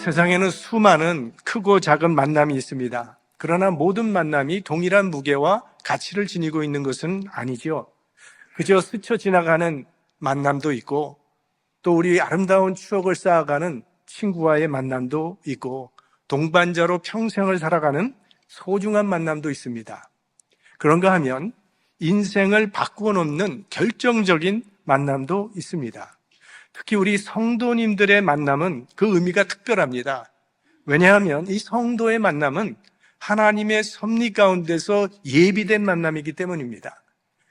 세상에는 수많은 크고 작은 만남이 있습니다. 그러나 모든 만남이 동일한 무게와 가치를 지니고 있는 것은 아니죠. 그저 스쳐 지나가는 만남도 있고, 또 우리 아름다운 추억을 쌓아가는 친구와의 만남도 있고, 동반자로 평생을 살아가는 소중한 만남도 있습니다. 그런가 하면 인생을 바꾸어 놓는 결정적인 만남도 있습니다. 특히 우리 성도님들의 만남은 그 의미가 특별합니다. 왜냐하면 이 성도의 만남은 하나님의 섭리 가운데서 예비된 만남이기 때문입니다.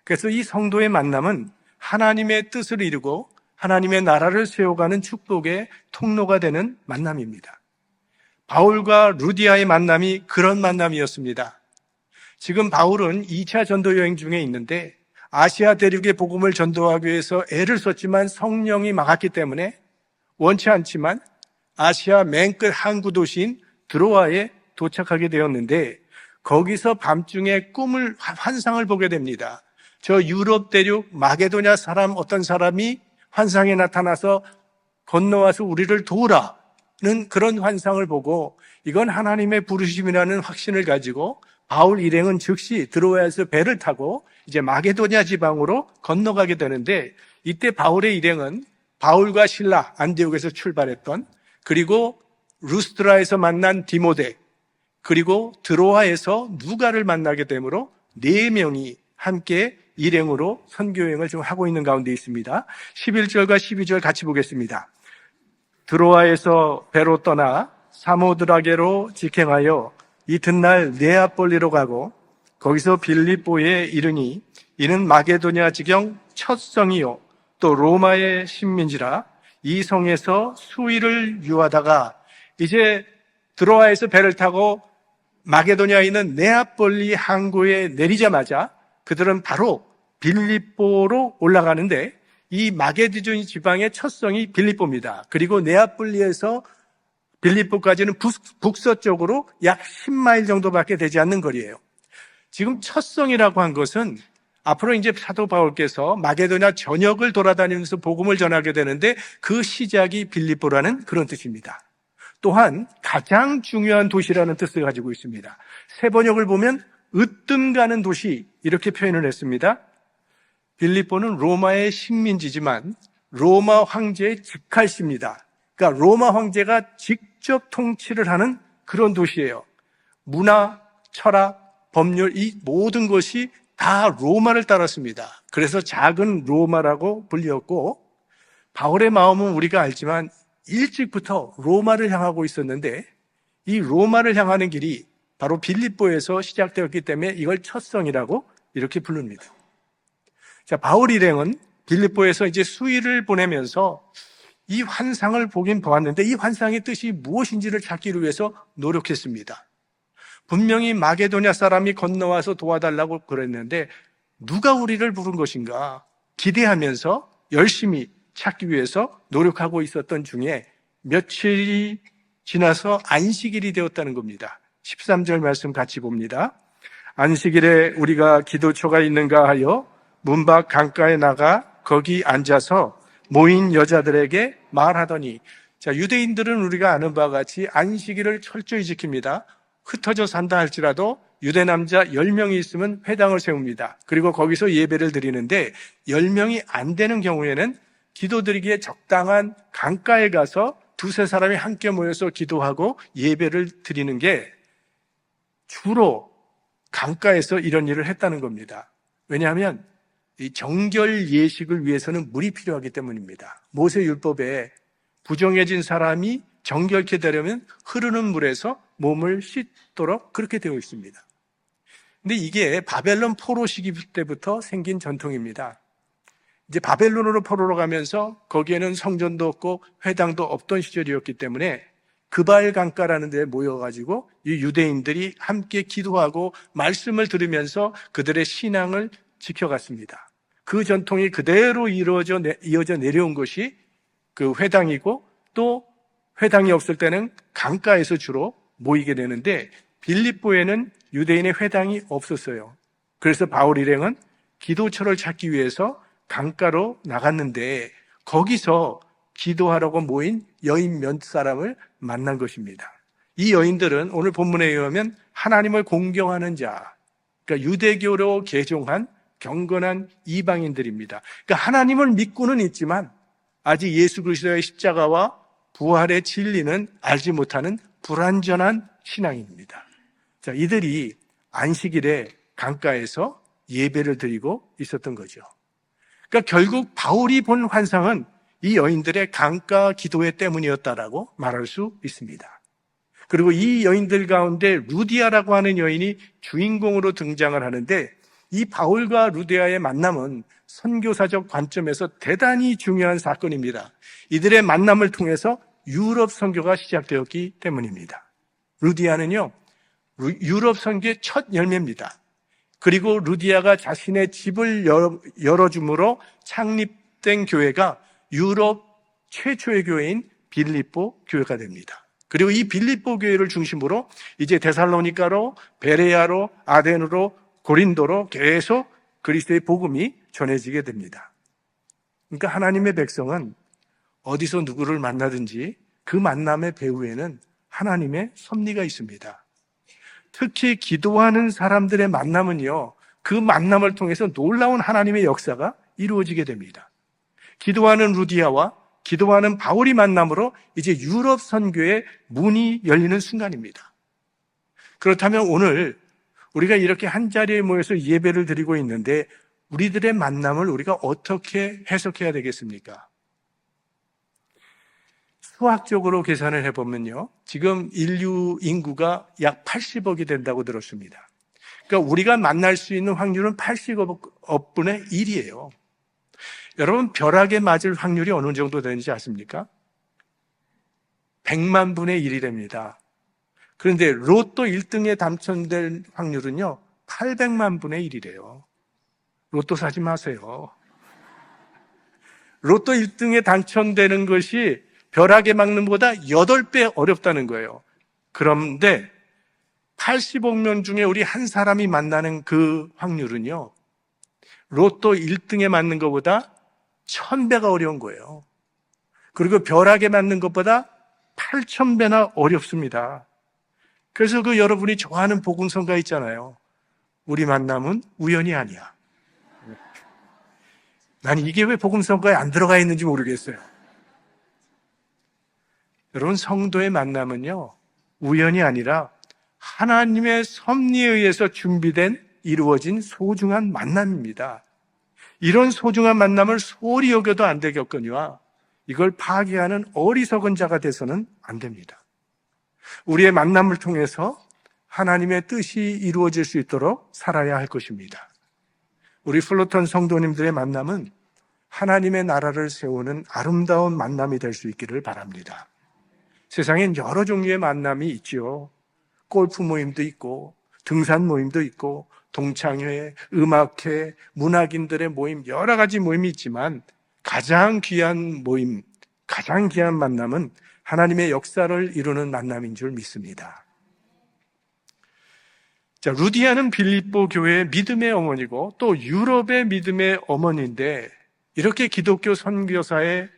그래서 이 성도의 만남은 하나님의 뜻을 이루고 하나님의 나라를 세워가는 축복의 통로가 되는 만남입니다. 바울과 루디아의 만남이 그런 만남이었습니다. 지금 바울은 2차 전도 여행 중에 있는데 아시아 대륙의 복음을 전도하기 위해서 애를 썼지만 성령이 막았기 때문에 원치 않지만 아시아 맨 끝 항구 도시인 드로아에 도착하게 되었는데 거기서 밤중에 환상을 보게 됩니다. 저 유럽 대륙 마게도냐 사람 어떤 사람이 환상에 나타나서 건너와서 우리를 도우라는 그런 환상을 보고 이건 하나님의 부르심이라는 확신을 가지고 바울 일행은 즉시 드로아에서 배를 타고 이제 마게도냐 지방으로 건너가게 되는데 이때 바울의 일행은 바울과 실라 안디옥에서 출발했던 그리고 루스드라에서 만난 디모데 그리고 드로아에서 누가를 만나게 되므로 4명이 함께 일행으로 선교여행을 지금 하고 있는 가운데 있습니다. 11절과 12절 같이 보겠습니다. 드로아에서 배로 떠나 사모드라게로 직행하여 이튿날 네아폴리로 가고 거기서 빌립보에 이르니 이는 마게도냐 지경 첫 성이요 또 로마의 식민지라 이 성에서 수일을 유하다가 이제 드로아에서 배를 타고 마게도냐에 있는 네아폴리 항구에 내리자마자 그들은 바로 빌립보로 올라가는데 이 마게도냐 지방의 첫 성이 빌립보입니다. 그리고 네아폴리에서 빌립보까지는 북서쪽으로 약 10마일 정도밖에 되지 않는 거리예요. 지금 첫 성이라고 한 것은 앞으로 이제 사도 바울께서 마게도냐 전역을 돌아다니면서 복음을 전하게 되는데 그 시작이 빌립보라는 그런 뜻입니다. 또한 가장 중요한 도시라는 뜻을 가지고 있습니다. 세 번역을 보면 으뜸 가는 도시 이렇게 표현을 했습니다. 빌립보는 로마의 식민지지만 로마 황제의 직할시입니다. 그러니까 로마 황제가 직접 통치를 하는 그런 도시예요. 문화, 철학, 법률 이 모든 것이 다 로마를 따랐습니다. 그래서 작은 로마라고 불렸고 바울의 마음은 우리가 알지만 일찍부터 로마를 향하고 있었는데 이 로마를 향하는 길이 바로 빌립보에서 시작되었기 때문에 이걸 첫성이라고 이렇게 부릅니다. 자, 바울 일행은 빌립보에서 이제 수일을 보내면서 이 환상을 보긴 보았는데 이 환상의 뜻이 무엇인지를 찾기를 위해서 노력했습니다. 분명히 마게도냐 사람이 건너와서 도와달라고 그랬는데 누가 우리를 부른 것인가 기대하면서 열심히 찾기 위해서 노력하고 있었던 중에 며칠이 지나서 안식일이 되었다는 겁니다. 13절 말씀 같이 봅니다. 안식일에 우리가 기도처가 있는가 하여 문 밖 강가에 나가 거기 앉아서 모인 여자들에게 말하더니 자, 유대인들은 우리가 아는 바와 같이 안식일을 철저히 지킵니다. 흩어져 산다 할지라도 유대 남자 10명이 있으면 회당을 세웁니다. 그리고 거기서 예배를 드리는데 10명이 안 되는 경우에는 기도드리기에 적당한 강가에 가서 두세 사람이 함께 모여서 기도하고 예배를 드리는 게 주로 강가에서 이런 일을 했다는 겁니다. 왜냐하면 이 정결 예식을 위해서는 물이 필요하기 때문입니다. 모세율법에 부정해진 사람이 정결케 되려면 흐르는 물에서 몸을 씻도록 그렇게 되어 있습니다. 근데 이게 바벨론 포로 시기 때부터 생긴 전통입니다. 이제 바벨론으로 포로로 가면서 거기에는 성전도 없고 회당도 없던 시절이었기 때문에 그발 강가라는 데에 모여가지고 이 유대인들이 함께 기도하고 말씀을 들으면서 그들의 신앙을 지켜갔습니다. 그 전통이 그대로 이어져 내려온 것이 그 회당이고 또 회당이 없을 때는 강가에서 주로 모이게 되는데 빌립보에는 유대인의 회당이 없었어요. 그래서 바울 일행은 기도처를 찾기 위해서 강가로 나갔는데 거기서 기도하라고 모인 여인 몇 사람을 만난 것입니다. 이 여인들은 오늘 본문에 의하면 하나님을 공경하는 자, 그러니까 유대교로 개종한 경건한 이방인들입니다. 그러니까 하나님을 믿고는 있지만 아직 예수 그리스도의 십자가와 부활의 진리는 알지 못하는 불완전한 신앙인입니다. 자, 이들이 안식일에 강가에서 예배를 드리고 있었던 거죠. 그러니까 결국 바울이 본 환상은 이 여인들의 강가 기도회 때문이었다라고 말할 수 있습니다. 그리고 이 여인들 가운데 루디아라고 하는 여인이 주인공으로 등장을 하는데, 이 바울과 루디아의 만남은 선교사적 관점에서 대단히 중요한 사건입니다. 이들의 만남을 통해서 유럽 선교가 시작되었기 때문입니다. 루디아는요, 유럽 선교의 첫 열매입니다. 그리고 루디아가 자신의 집을 열어줌으로 창립된 교회가 유럽 최초의 교회인 빌립보 교회가 됩니다. 그리고 이 빌립보 교회를 중심으로 이제 데살로니가로, 베레아로, 아덴으로, 고린도로 계속 그리스도의 복음이 전해지게 됩니다. 그러니까 하나님의 백성은 어디서 누구를 만나든지 그 만남의 배후에는 하나님의 섭리가 있습니다. 특히 기도하는 사람들의 만남은요, 그 만남을 통해서 놀라운 하나님의 역사가 이루어지게 됩니다. 기도하는 루디아와 기도하는 바울이 만남으로 이제 유럽 선교의 문이 열리는 순간입니다. 그렇다면 오늘 우리가 이렇게 한자리에 모여서 예배를 드리고 있는데 우리들의 만남을 우리가 어떻게 해석해야 되겠습니까? 수학적으로 계산을 해보면요, 지금 인류 인구가 약 80억이 된다고 들었습니다. 그러니까 우리가 만날 수 있는 확률은 80억분의 1이에요. 여러분, 벼락에 맞을 확률이 어느 정도 되는지 아십니까? 100만 분의 1이 됩니다. 그런데 로또 1등에 당첨될 확률은요, 800만 분의 1이래요. 로또 사지 마세요. 로또 1등에 당첨되는 것이 벼락에 맞는 것보다 8배 어렵다는 거예요. 그런데 80억 명 중에 우리 한 사람이 만나는 그 확률은요, 로또 1등에 맞는 것보다 1000배가 어려운 거예요. 그리고 벼락에 맞는 것보다 8000배나 어렵습니다. 그래서 그 여러분이 좋아하는 복음성가 있잖아요. 우리 만남은 우연이 아니야. 난 이게 왜 복음성가에 안 들어가 있는지 모르겠어요. 여러분, 성도의 만남은요, 우연이 아니라 하나님의 섭리에 의해서 준비된, 이루어진 소중한 만남입니다. 이런 소중한 만남을 소홀히 여겨도 안 되겠거니와 이걸 파괴하는 어리석은 자가 돼서는 안 됩니다. 우리의 만남을 통해서 하나님의 뜻이 이루어질 수 있도록 살아야 할 것입니다. 우리 플로턴 성도님들의 만남은 하나님의 나라를 세우는 아름다운 만남이 될 수 있기를 바랍니다. 세상엔 여러 종류의 만남이 있죠. 골프 모임도 있고, 등산 모임도 있고, 동창회, 음악회, 문학인들의 모임, 여러 가지 모임이 있지만 가장 귀한 모임, 가장 귀한 만남은 하나님의 역사를 이루는 만남인 줄 믿습니다. 자, 루디아는 빌립보 교회의 믿음의 어머니고 또 유럽의 믿음의 어머니인데, 이렇게 기독교 선교사의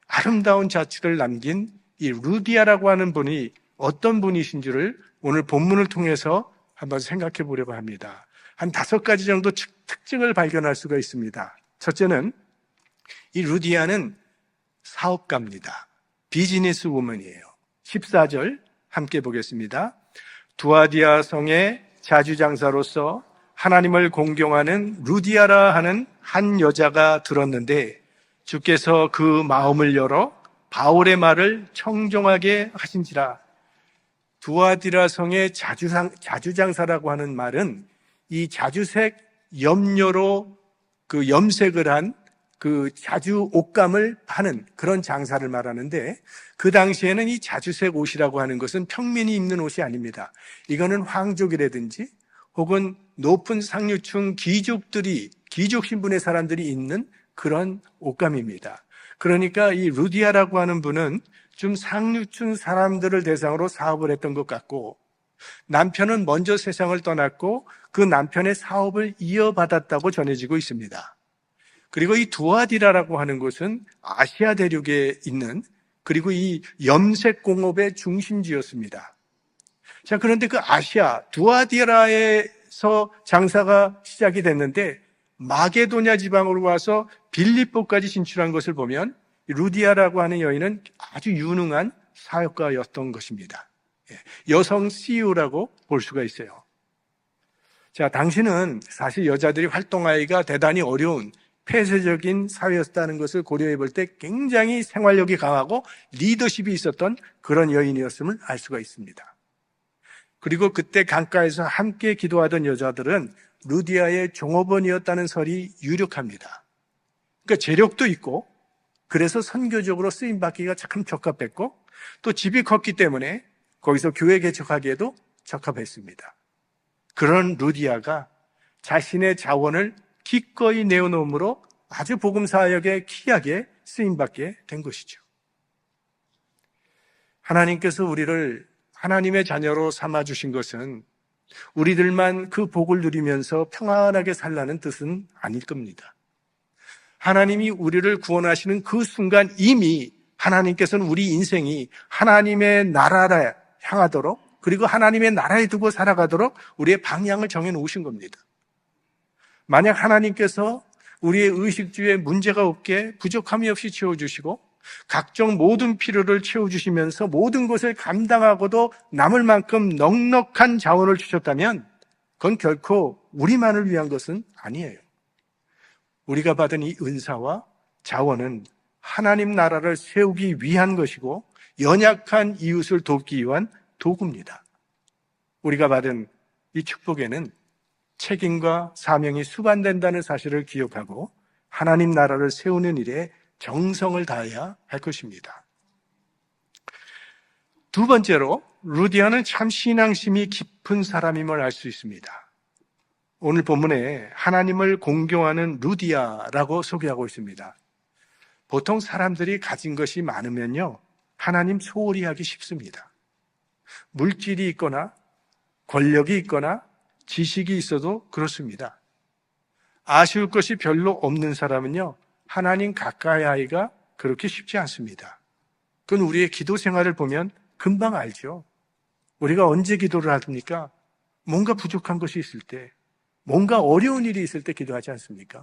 아름다운 자취를 남긴 이 루디아라고 하는 분이 어떤 분이신지를 오늘 본문을 통해서 한번 생각해 보려고 합니다. 한 5가지 정도 특징을 발견할 수가 있습니다. 첫째는 이 루디아는 사업가입니다. 비즈니스 우먼이에요. 14절 함께 보겠습니다. 두아디아 성의 자주장사로서 하나님을 공경하는 루디아라 하는 한 여자가 들었는데 주께서 그 마음을 열어 바울의 말을 청종하게 하신지라. 두아디라 성의 자주장사라고 하는 말은 이 자주색 염료로 그 염색을 한 그 자주 옷감을 파는 그런 장사를 말하는데, 그 당시에는 이 자주색 옷이라고 하는 것은 평민이 입는 옷이 아닙니다. 이거는 황족이라든지 혹은 높은 상류층 귀족 신분의 사람들이 입는 그런 옷감입니다. 그러니까 이 루디아라고 하는 분은 좀 상류층 사람들을 대상으로 사업을 했던 것 같고, 남편은 먼저 세상을 떠났고 그 남편의 사업을 이어받았다고 전해지고 있습니다. 그리고 이 두아디라라고 하는 곳은 아시아 대륙에 있는 그리고 이 염색공업의 중심지였습니다. 자, 그런데 그 아시아 두아디라에서 장사가 시작이 됐는데 마게도냐 지방으로 와서 빌립보까지 진출한 것을 보면 루디아라고 하는 여인은 아주 유능한 사역가였던 것입니다. 여성 CEO라고 볼 수가 있어요. 자, 당시는 사실 여자들이 활동하기가 대단히 어려운 폐쇄적인 사회였다는 것을 고려해 볼 때 굉장히 생활력이 강하고 리더십이 있었던 그런 여인이었음을 알 수가 있습니다. 그리고 그때 강가에서 함께 기도하던 여자들은 루디아의 종업원이었다는 설이 유력합니다. 그러니까 재력도 있고 그래서 선교적으로 쓰임받기가 참 적합했고 또 집이 컸기 때문에 거기서 교회 개척하기에도 적합했습니다. 그런 루디아가 자신의 자원을 기꺼이 내어놓음으로 아주 복음 사역에 귀하게 쓰임받게 된 것이죠. 하나님께서 우리를 하나님의 자녀로 삼아주신 것은 우리들만 그 복을 누리면서 평안하게 살라는 뜻은 아닐 겁니다. 하나님이 우리를 구원하시는 그 순간 이미 하나님께서는 우리 인생이 하나님의 나라를 향하도록 그리고 하나님의 나라에 두고 살아가도록 우리의 방향을 정해놓으신 겁니다. 만약 하나님께서 우리의 의식주에 문제가 없게 부족함이 없이 채워주시고 각종 모든 필요를 채워주시면서 모든 것을 감당하고도 남을 만큼 넉넉한 자원을 주셨다면 그건 결코 우리만을 위한 것은 아니에요. 우리가 받은 이 은사와 자원은 하나님 나라를 세우기 위한 것이고 연약한 이웃을 돕기 위한 도구입니다. 우리가 받은 이 축복에는 책임과 사명이 수반된다는 사실을 기억하고 하나님 나라를 세우는 일에 정성을 다해야 할 것입니다. 두 번째로 루디아는 참 신앙심이 깊은 사람임을 알 수 있습니다. 오늘 본문에 하나님을 공경하는 루디아라고 소개하고 있습니다. 보통 사람들이 가진 것이 많으면요 하나님 소홀히 하기 쉽습니다. 물질이 있거나 권력이 있거나 지식이 있어도 그렇습니다. 아쉬울 것이 별로 없는 사람은요 하나님 가까이 하기가 그렇게 쉽지 않습니다. 그건 우리의 기도 생활을 보면 금방 알죠. 우리가 언제 기도를 합니까? 뭔가 부족한 것이 있을 때, 뭔가 어려운 일이 있을 때 기도하지 않습니까?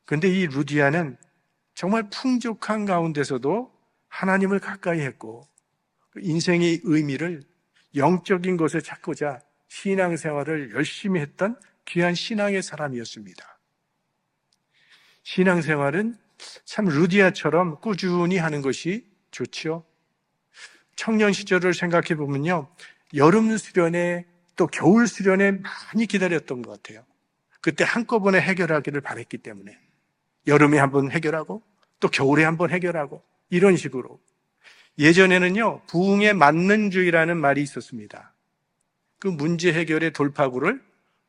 그런데 이 루디아는 정말 풍족한 가운데서도 하나님을 가까이 했고 인생의 의미를 영적인 것을 찾고자 신앙생활을 열심히 했던 귀한 신앙의 사람이었습니다. 신앙생활은 참 루디아처럼 꾸준히 하는 것이 좋죠. 청년 시절을 생각해 보면요 여름 수련회 또 겨울 수련회 많이 기다렸던 것 같아요. 그때 한꺼번에 해결하기를 바랬기 때문에 여름에 한번 해결하고 또 겨울에 한번 해결하고 이런 식으로. 예전에는요 부흥의 만능주의라는 말이 있었습니다. 그 문제 해결의 돌파구를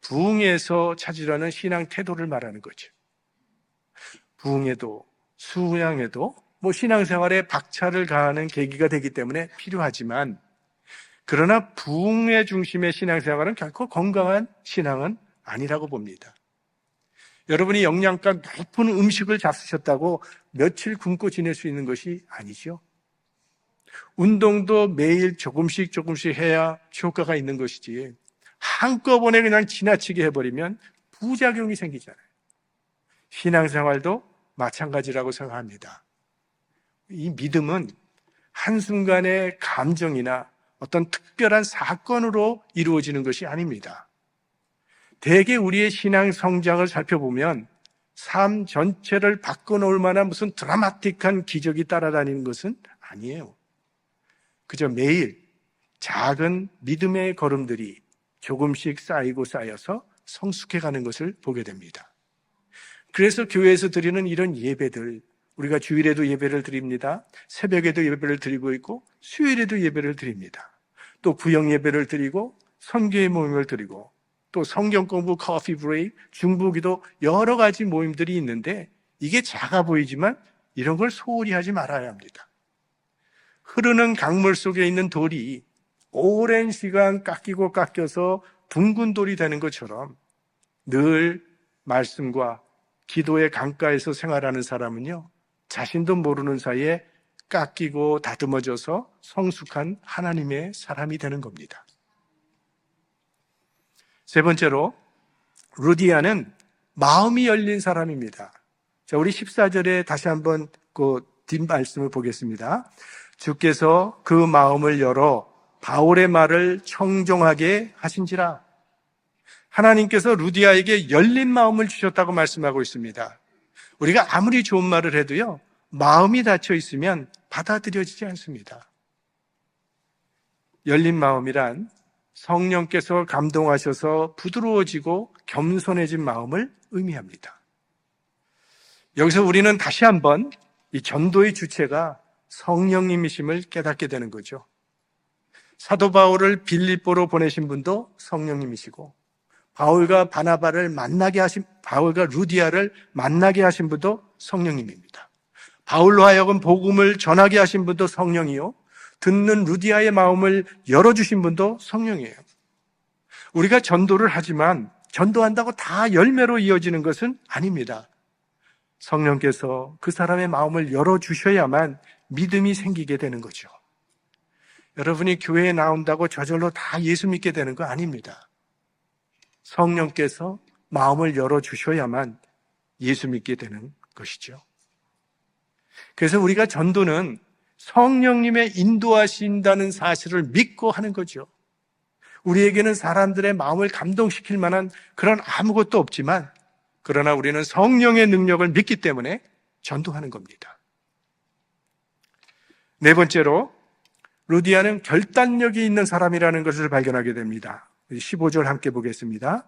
부흥에서 찾으려는 신앙 태도를 말하는 거죠. 부흥에도 수양에도 신앙생활에 박차를 가하는 계기가 되기 때문에 필요하지만 그러나 부흥의 중심의 신앙생활은 결코 건강한 신앙은 아니라고 봅니다. 여러분이 영양가 높은 음식을 잡수셨다고 며칠 굶고 지낼 수 있는 것이 아니죠. 운동도 매일 조금씩 해야 효과가 있는 것이지 한꺼번에 그냥 지나치게 해버리면 부작용이 생기잖아요. 신앙생활도 마찬가지라고 생각합니다. 이 믿음은 한순간의 감정이나 어떤 특별한 사건으로 이루어지는 것이 아닙니다. 대개 우리의 신앙 성장을 살펴보면 삶 전체를 바꿔놓을 만한 무슨 드라마틱한 기적이 따라다니는 것은 아니에요. 그저 매일 작은 믿음의 걸음들이 조금씩 쌓이고 쌓여서 성숙해가는 것을 보게 됩니다. 그래서 교회에서 드리는 이런 예배들, 우리가 주일에도 예배를 드립니다. 새벽에도 예배를 드리고 있고 수요일에도 예배를 드립니다. 또 구역 예배를 드리고 선교의 모임을 드리고 또 성경 공부, 커피 브레이크, 중보기도 여러 가지 모임들이 있는데 이게 작아 보이지만 이런 걸 소홀히 하지 말아야 합니다. 흐르는 강물 속에 있는 돌이 오랜 시간 깎여서 둥근 돌이 되는 것처럼 늘 말씀과 기도의 강가에서 생활하는 사람은요 자신도 모르는 사이에 깎이고 다듬어져서 성숙한 하나님의 사람이 되는 겁니다. 세 번째로, 루디아는 마음이 열린 사람입니다. 자, 우리 14절에 다시 한번 그 뒷말씀을 보겠습니다. 주께서 그 마음을 열어 바울의 말을 청종하게 하신지라. 하나님께서 루디아에게 열린 마음을 주셨다고 말씀하고 있습니다. 우리가 아무리 좋은 말을 해도요, 마음이 닫혀 있으면 받아들여지지 않습니다. 열린 마음이란 성령께서 감동하셔서 부드러워지고 겸손해진 마음을 의미합니다. 여기서 우리는 다시 한번 이 전도의 주체가 성령님이심을 깨닫게 되는 거죠. 사도 바울을 빌립보로 보내신 분도 성령님이시고, 바울과 루디아를 만나게 하신 분도 성령님입니다. 바울로 하여금 복음을 전하게 하신 분도 성령이요, 듣는 루디아의 마음을 열어주신 분도 성령이에요. 우리가 전도를 하지만 전도한다고 다 열매로 이어지는 것은 아닙니다. 성령께서 그 사람의 마음을 열어주셔야만 믿음이 생기게 되는 거죠. 여러분이 교회에 나온다고 저절로 다 예수 믿게 되는 거 아닙니다. 성령께서 마음을 열어주셔야만 예수 믿게 되는 것이죠. 그래서 우리가 전도는 성령님의 인도하신다는 사실을 믿고 하는 거죠. 우리에게는 사람들의 마음을 감동시킬 만한 그런 아무것도 없지만, 그러나 우리는 성령의 능력을 믿기 때문에 전도하는 겁니다. 네 번째로, 루디아는 결단력이 있는 사람이라는 것을 발견하게 됩니다. 15절 함께 보겠습니다.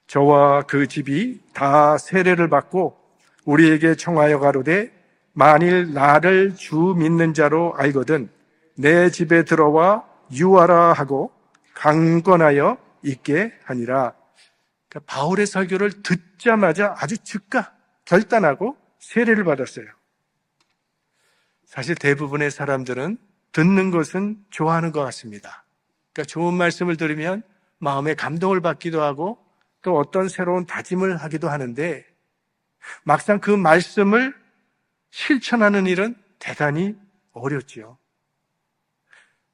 저와 그 집이 다 세례를 받고 우리에게 청하여 가로되 만일 나를 주 믿는 자로 알거든 내 집에 들어와 유하라 하고 강권하여 있게 하니라. 그러니까 바울의 설교를 듣자마자 아주 즉각 결단하고 세례를 받았어요. 사실 대부분의 사람들은 듣는 것은 좋아하는 것 같습니다. 그러니까 좋은 말씀을 들으면 마음에 감동을 받기도 하고 또 어떤 새로운 다짐을 하기도 하는데, 막상 그 말씀을 실천하는 일은 대단히 어렵지요.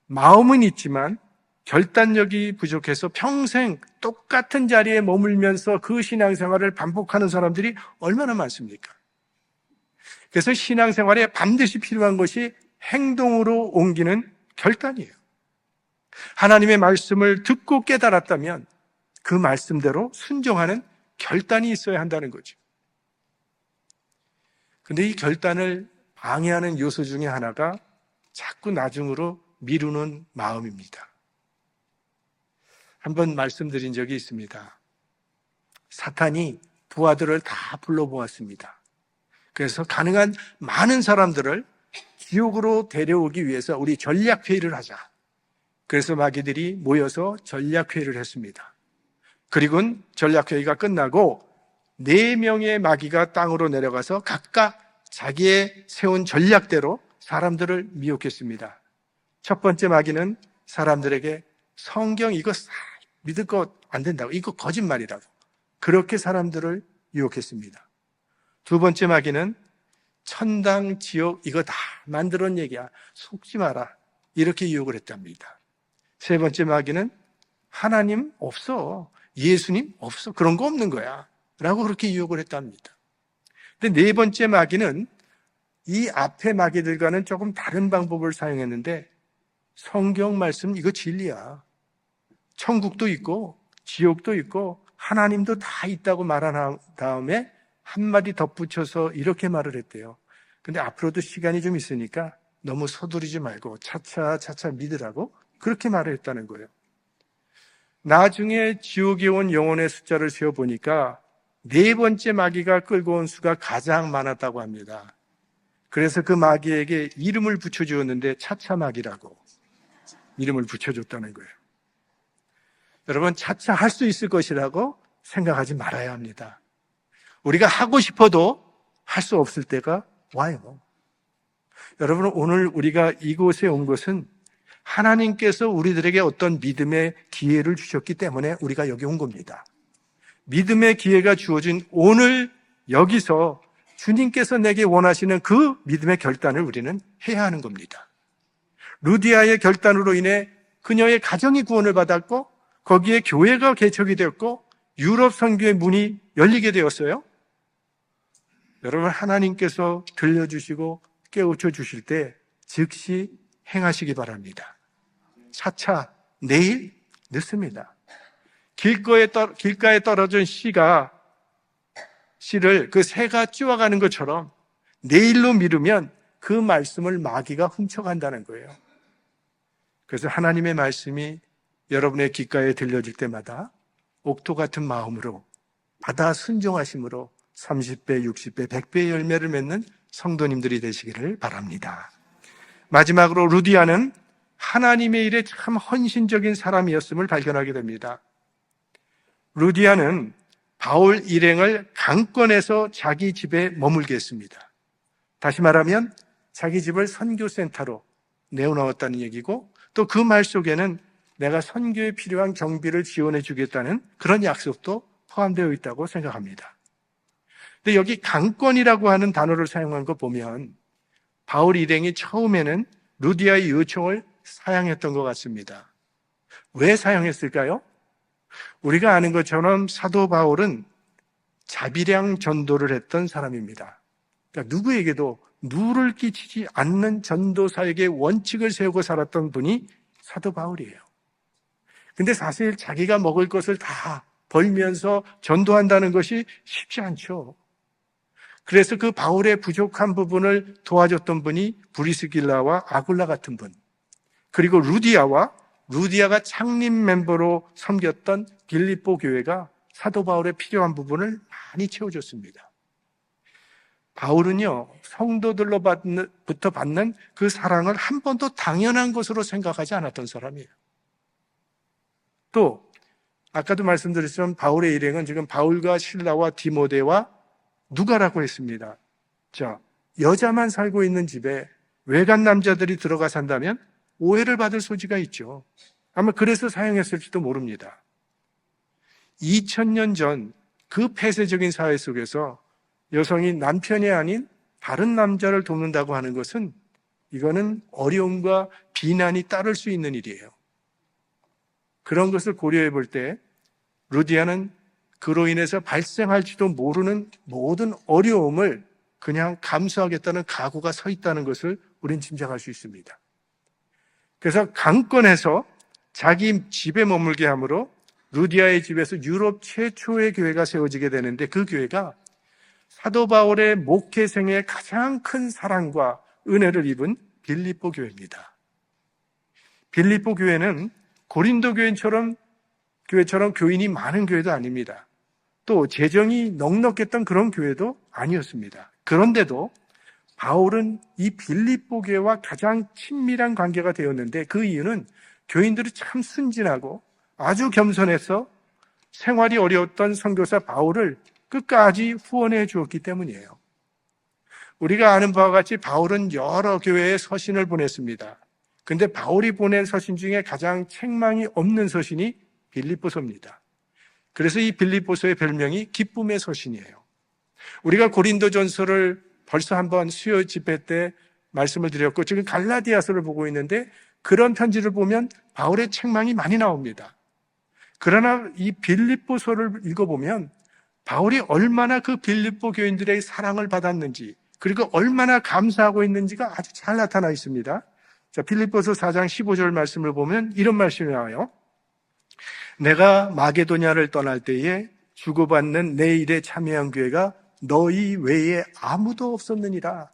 마음은 있지만 결단력이 부족해서 평생 똑같은 자리에 머물면서 그 신앙생활을 반복하는 사람들이 얼마나 많습니까? 그래서 신앙생활에 반드시 필요한 것이 행동으로 옮기는 결단이에요. 하나님의 말씀을 듣고 깨달았다면 그 말씀대로 순종하는 결단이 있어야 한다는 거죠. 근데 이 결단을 방해하는 요소 중에 하나가 자꾸 나중으로 미루는 마음입니다. 한번 말씀드린 적이 있습니다. 사탄이 부하들을 다 불러보았습니다. 그래서 가능한 많은 사람들을 지옥으로 데려오기 위해서 우리 전략회의를 하자. 그래서 마귀들이 모여서 전략회의를 했습니다. 그리고는 전략회의가 끝나고 4명의 마귀가 땅으로 내려가서 각각 자기의 세운 전략대로 사람들을 미혹했습니다. 첫 번째 마귀는 사람들에게 성경 이거 믿을 거 안 된다고, 이거 거짓말이라고, 그렇게 사람들을 유혹했습니다. 두 번째 마귀는 천당, 지옥 이거 다 만들어낸 얘기야, 속지 마라, 이렇게 유혹을 했답니다. 세 번째 마귀는 하나님 없어, 예수님 없어, 그런 거 없는 거야 라고 그렇게 유혹을 했답니다. 근데 네 번째 마귀는 이 앞에 마귀들과는 조금 다른 방법을 사용했는데, 성경 말씀 이거 진리야, 천국도 있고 지옥도 있고 하나님도 다 있다고 말한 다음에 한마디 덧붙여서 이렇게 말을 했대요. 근데 앞으로도 시간이 좀 있으니까 너무 서두르지 말고 차차 믿으라고 그렇게 말을 했다는 거예요. 나중에 지옥에 온 영혼의 숫자를 세어보니까 4번째 마귀가 끌고 온 수가 가장 많았다고 합니다. 그래서 그 마귀에게 이름을 붙여주었는데 차차 마귀라고 이름을 붙여줬다는 거예요. 여러분, 차차 할 수 있을 것이라고 생각하지 말아야 합니다. 우리가 하고 싶어도 할 수 없을 때가 와요. 여러분, 오늘 우리가 이곳에 온 것은 하나님께서 우리들에게 어떤 믿음의 기회를 주셨기 때문에 우리가 여기 온 겁니다. 믿음의 기회가 주어진 오늘 여기서 주님께서 내게 원하시는 그 믿음의 결단을 우리는 해야 하는 겁니다. 루디아의 결단으로 인해 그녀의 가정이 구원을 받았고 거기에 교회가 개척이 되었고 유럽 선교의 문이 열리게 되었어요. 여러분, 하나님께서 들려주시고 깨우쳐 주실 때 즉시 행하시기 바랍니다. 차차 내일 늦습니다. 길가에 떨어진 씨를 그 새가 찌워가는 것처럼 내일로 미루면 그 말씀을 마귀가 훔쳐간다는 거예요. 그래서 하나님의 말씀이 여러분의 귓가에 들려질 때마다 옥토 같은 마음으로 받아 순종하심으로 30배, 60배, 100배의 열매를 맺는 성도님들이 되시기를 바랍니다. 마지막으로 루디아는 하나님의 일에 참 헌신적인 사람이었음을 발견하게 됩니다. 루디아는 바울 일행을 강권해서 자기 집에 머물게 했습니다. 다시 말하면 자기 집을 선교센터로 내어놓았다는 얘기고, 또 그 말 속에는 내가 선교에 필요한 경비를 지원해 주겠다는 그런 약속도 포함되어 있다고 생각합니다. 근데 여기 강권이라고 하는 단어를 사용한 거 보면 바울 일행이 처음에는 루디아의 요청을 사양했던 것 같습니다. 왜 사용했을까요? 우리가 아는 것처럼 사도 바울은 자비량 전도를 했던 사람입니다. 그러니까 누구에게도 누를 끼치지 않는 전도사에게 원칙을 세우고 살았던 분이 사도 바울이에요. 근데 사실 자기가 먹을 것을 다 벌면서 전도한다는 것이 쉽지 않죠. 그래서 그 바울의 부족한 부분을 도와줬던 분이 브리스길라와 아굴라 같은 분, 그리고 루디아가 창립 멤버로 섬겼던 빌립보 교회가 사도 바울의 필요한 부분을 많이 채워줬습니다. 바울은요, 성도들로부터 받는 그 사랑을 한 번도 당연한 것으로 생각하지 않았던 사람이에요. 또 아까도 말씀드렸지만 바울의 일행은 지금 바울과 실라와 디모데와 누가라고 했습니다. 자, 여자만 살고 있는 집에 외간 남자들이 들어가 산다면 오해를 받을 소지가 있죠. 아마 그래서 사용했을지도 모릅니다. 2000년 전 그 폐쇄적인 사회 속에서 여성이 남편이 아닌 다른 남자를 돕는다고 하는 것은 이거는 어려움과 비난이 따를 수 있는 일이에요. 그런 것을 고려해 볼 때 루디아는 그로 인해서 발생할지도 모르는 모든 어려움을 그냥 감수하겠다는 각오가 서 있다는 것을 우린 짐작할 수 있습니다. 그래서 강권해서 자기 집에 머물게 함으로 루디아의 집에서 유럽 최초의 교회가 세워지게 되는데, 그 교회가 사도 바울의 목회 생에 가장 큰 사랑과 은혜를 입은 빌립보 교회입니다. 빌립보 교회는 고린도 교회처럼 교인이 많은 교회도 아닙니다. 또 재정이 넉넉했던 그런 교회도 아니었습니다. 그런데도 바울은 이 빌립보 교회와 가장 친밀한 관계가 되었는데, 그 이유는 교인들이 참 순진하고 아주 겸손해서 생활이 어려웠던 선교사 바울을 끝까지 후원해 주었기 때문이에요. 우리가 아는 바와 같이 바울은 여러 교회에 서신을 보냈습니다. 근데 바울이 보낸 서신 중에 가장 책망이 없는 서신이 빌립보서입니다. 그래서 이 빌립보서의 별명이 기쁨의 서신이에요. 우리가 고린도전서를 벌써 한번 수요 집회 때 말씀을 드렸고, 지금 갈라디아서를 보고 있는데 그런 편지를 보면 바울의 책망이 많이 나옵니다. 그러나 이 빌립보서를 읽어보면 바울이 얼마나 그 빌립보 교인들의 사랑을 받았는지, 그리고 얼마나 감사하고 있는지가 아주 잘 나타나 있습니다. 자, 빌립보서 4장 15절 말씀을 보면 이런 말씀이 나와요. 내가 마게도냐를 떠날 때에 주고받는 내 일에 참여한 교회가 너희 외에 아무도 없었느니라.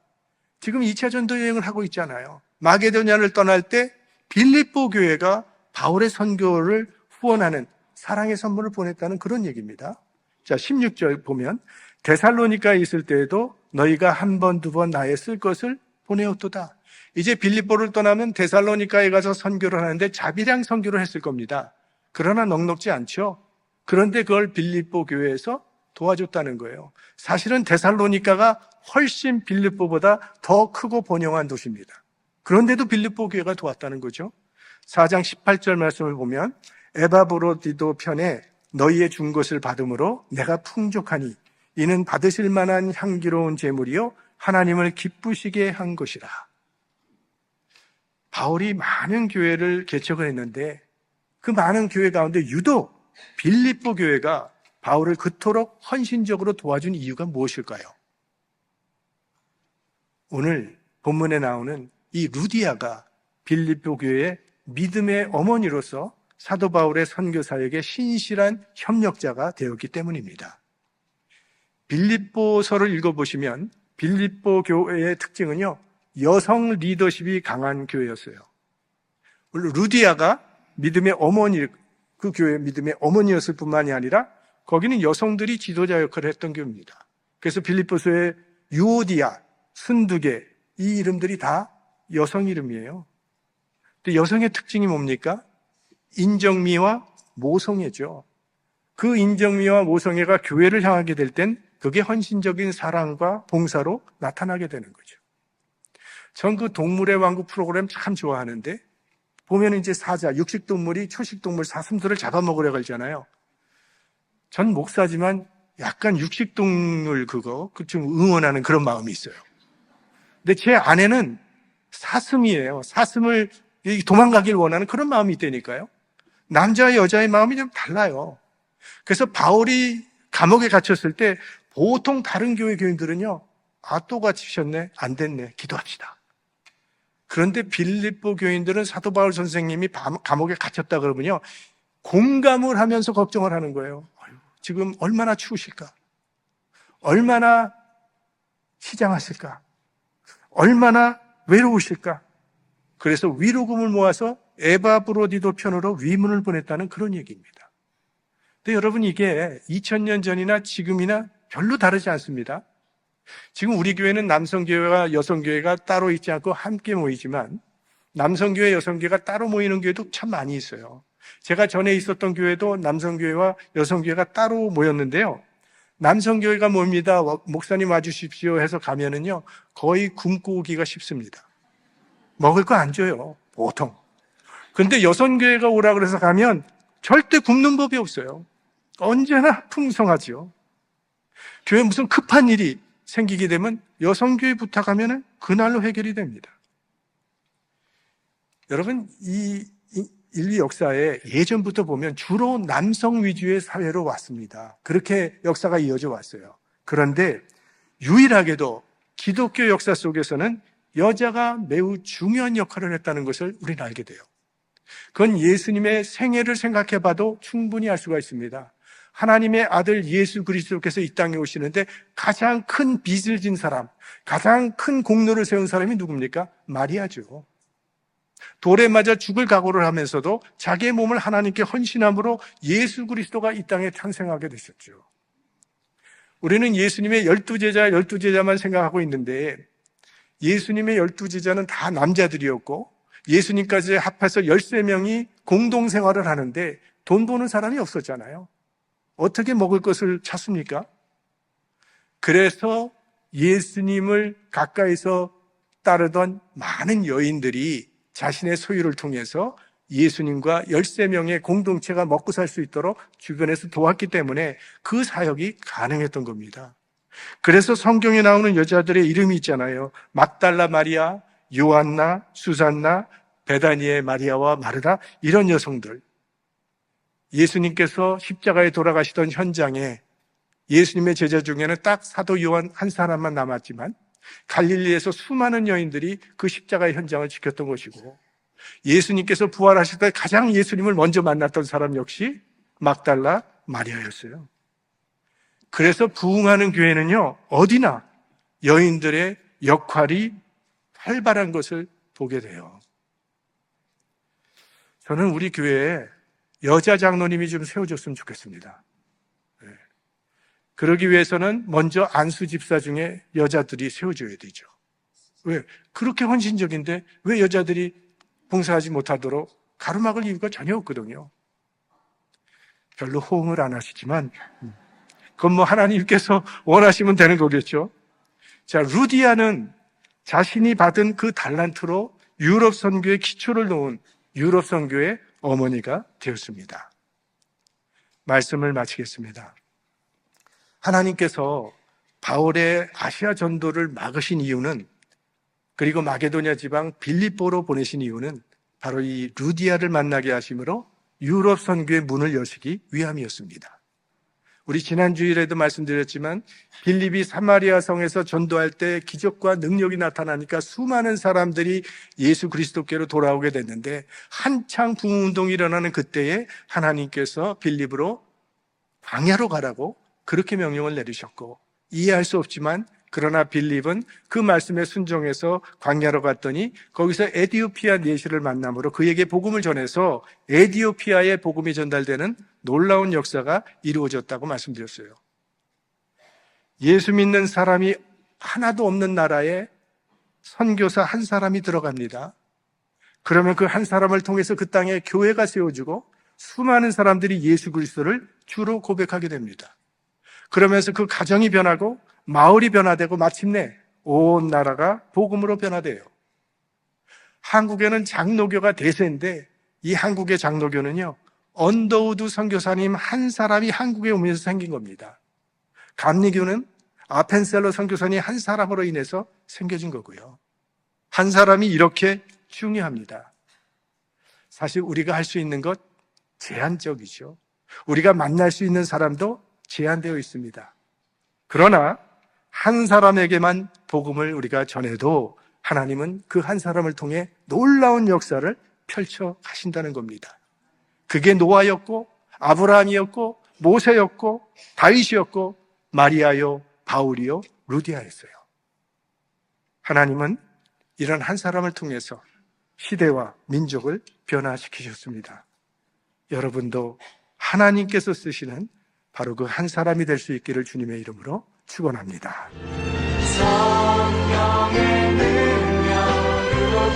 지금 2차 전도 여행을 하고 있잖아요. 마게도냐를 떠날 때 빌립보 교회가 바울의 선교를 후원하는 사랑의 선물을 보냈다는 그런 얘기입니다. 자, 16절 보면 데살로니카에 있을 때에도 너희가 한 번, 두 번 나의 쓸 것을 보내었도다. 이제 빌립보를 떠나면 데살로니카에 가서 선교를 하는데 자비량 선교를 했을 겁니다. 그러나 넉넉지 않죠. 그런데 그걸 빌립보 교회에서 도와줬다는 거예요. 사실은 데살로니카가 훨씬 빌립보보다 더 크고 번영한 도시입니다. 그런데도 빌립보 교회가 도왔다는 거죠. 4장 18절 말씀을 보면 에바브로디도 편에 너희의 준 것을 받음으로 내가 풍족하니 이는 받으실 만한 향기로운 제물이요 하나님을 기쁘시게 한 것이라. 바울이 많은 교회를 개척을 했는데 그 많은 교회 가운데 유독 빌립보 교회가 바울을 그토록 헌신적으로 도와준 이유가 무엇일까요? 오늘 본문에 나오는 이 루디아가 빌립보 교회의 믿음의 어머니로서 사도 바울의 선교 사역의 신실한 협력자가 되었기 때문입니다. 빌립보서를 읽어보시면 빌립보 교회의 특징은요, 여성 리더십이 강한 교회였어요. 물론 루디아가 믿음의 어머니, 그 교회의 믿음의 어머니였을 뿐만이 아니라 거기는 여성들이 지도자 역할을 했던 교회입니다. 그래서 빌립보서의 유오디아, 순두계, 이 이름들이 다 여성 이름이에요. 근데 여성의 특징이 뭡니까? 인정미와 모성애죠. 그 인정미와 모성애가 교회를 향하게 될 땐 그게 헌신적인 사랑과 봉사로 나타나게 되는 거죠. 전 그 동물의 왕국 프로그램 참 좋아하는데 보면 이제 사자, 육식동물이 초식동물 사슴들을 잡아먹으려고 하잖아요. 전 목사지만 약간 육식동물 그거 좀 응원하는 그런 마음이 있어요. 근데 제 아내는 사슴이에요. 사슴을 도망가길 원하는 그런 마음이 있다니까요. 남자와 여자의 마음이 좀 달라요. 그래서 바울이 감옥에 갇혔을 때 보통 다른 교회 교인들은요, 또 갇히셨네, 안 됐네, 기도합시다. 그런데 빌립보 교인들은 사도 바울 선생님이 감옥에 갇혔다 그러면요, 공감을 하면서 걱정을 하는 거예요. 지금 얼마나 추우실까? 얼마나 시장하실까? 얼마나 외로우실까? 그래서 위로금을 모아서 에바브로디도 편으로 위문을 보냈다는 그런 얘기입니다. 근데 여러분, 이게 2000년 전이나 지금이나 별로 다르지 않습니다. 지금 우리 교회는 남성교회와 여성교회가 따로 있지 않고 함께 모이지만 남성교회, 여성교회가 따로 모이는 교회도 참 많이 있어요. 제가 전에 있었던 교회도 남성교회와 여성교회가 따로 모였는데요. 남성교회가 뭡니다. 목사님 와주십시오 해서 가면은요, 거의 굶고 오기가 쉽습니다. 먹을 거 안 줘요, 보통. 근데 여성교회가 오라 그래서 가면 절대 굶는 법이 없어요. 언제나 풍성하죠. 교회에 무슨 급한 일이 생기게 되면 여성교회 부탁하면 그날로 해결이 됩니다. 여러분, 이 인류 역사에 예전부터 보면 주로 남성 위주의 사회로 왔습니다. 그렇게 역사가 이어져 왔어요. 그런데 유일하게도 기독교 역사 속에서는 여자가 매우 중요한 역할을 했다는 것을 우리는 알게 돼요. 그건 예수님의 생애를 생각해 봐도 충분히 알 수가 있습니다. 하나님의 아들 예수 그리스도께서 이 땅에 오시는데 가장 큰 빚을 진 사람, 가장 큰 공로를 세운 사람이 누굽니까? 마리아죠. 돌에 맞아 죽을 각오를 하면서도 자기의 몸을 하나님께 헌신함으로 예수 그리스도가 이 땅에 탄생하게 되셨죠. 우리는 예수님의 12제자만 생각하고 있는데 예수님의 12제자는 다 남자들이었고 예수님까지 합해서 13명이 공동생활을 하는데 돈 버는 사람이 없었잖아요. 어떻게 먹을 것을 찾습니까? 그래서 예수님을 가까이서 따르던 많은 여인들이 자신의 소유를 통해서 예수님과 13명의 공동체가 먹고 살 수 있도록 주변에서 도왔기 때문에 그 사역이 가능했던 겁니다. 그래서 성경에 나오는 여자들의 이름이 있잖아요. 막달라 마리아, 요한나, 수산나, 베다니의 마리아와 마르다, 이런 여성들. 예수님께서 십자가에 돌아가시던 현장에 예수님의 제자 중에는 딱 사도 요한 한 사람만 남았지만 갈릴리에서 수많은 여인들이 그 십자가의 현장을 지켰던 것이고 예수님께서 부활하실 때 가장 예수님을 먼저 만났던 사람 역시 막달라 마리아였어요. 그래서 부흥하는 교회는요, 어디나 여인들의 역할이 활발한 것을 보게 돼요. 저는 우리 교회에 여자 장로님이 좀 세워줬으면 좋겠습니다. 그러기 위해서는 먼저 안수 집사 중에 여자들이 세워줘야 되죠. 왜? 그렇게 헌신적인데 왜 여자들이 봉사하지 못하도록 가로막을 이유가 전혀 없거든요. 별로 호응을 안 하시지만 그건 뭐 하나님께서 원하시면 되는 거겠죠. 자, 루디아는 자신이 받은 그 달란트로 유럽 선교의 기초를 놓은 유럽 선교의 어머니가 되었습니다. 말씀을 마치겠습니다. 하나님께서 바울의 아시아 전도를 막으신 이유는, 그리고 마게도냐 지방 빌립보로 보내신 이유는 바로 이 루디아를 만나게 하심으로 유럽 선교의 문을 여시기 위함이었습니다. 우리 지난 주일에도 말씀드렸지만 빌립이 사마리아 성에서 전도할 때 기적과 능력이 나타나니까 수많은 사람들이 예수 그리스도께로 돌아오게 됐는데, 한창 부흥운동이 일어나는 그때에 하나님께서 빌립으로 광야로 가라고 그렇게 명령을 내리셨고, 이해할 수 없지만 그러나 빌립은 그 말씀에 순종해서 광야로 갔더니 거기서 에디오피아 내시를 만남으로 그에게 복음을 전해서 에디오피아에 복음이 전달되는 놀라운 역사가 이루어졌다고 말씀드렸어요. 예수 믿는 사람이 하나도 없는 나라에 선교사 한 사람이 들어갑니다. 그러면 그 한 사람을 통해서 그 땅에 교회가 세워지고 수많은 사람들이 예수 그리스도를 주로 고백하게 됩니다. 그러면서 그 가정이 변하고 마을이 변화되고 마침내 온 나라가 복음으로 변화돼요. 한국에는 장로교가 대세인데 이 한국의 장로교는요, 언더우드 선교사님 한 사람이 한국에 오면서 생긴 겁니다. 감리교는 아펜셀러 선교사님 한 사람으로 인해서 생겨진 거고요. 한 사람이 이렇게 중요합니다. 사실 우리가 할 수 있는 것 제한적이죠. 우리가 만날 수 있는 사람도 제한되어 있습니다. 그러나 한 사람에게만 복음을 우리가 전해도 하나님은 그 한 사람을 통해 놀라운 역사를 펼쳐 가신다는 겁니다. 그게 노아였고 아브라함이었고 모세였고 다윗이었고 마리아요 바울이요 루디아였어요. 하나님은 이런 한 사람을 통해서 시대와 민족을 변화시키셨습니다. 여러분도 하나님께서 쓰시는 바로 그 한 사람이 될 수 있기를 주님의 이름으로 축원합니다. 성령의 능력으로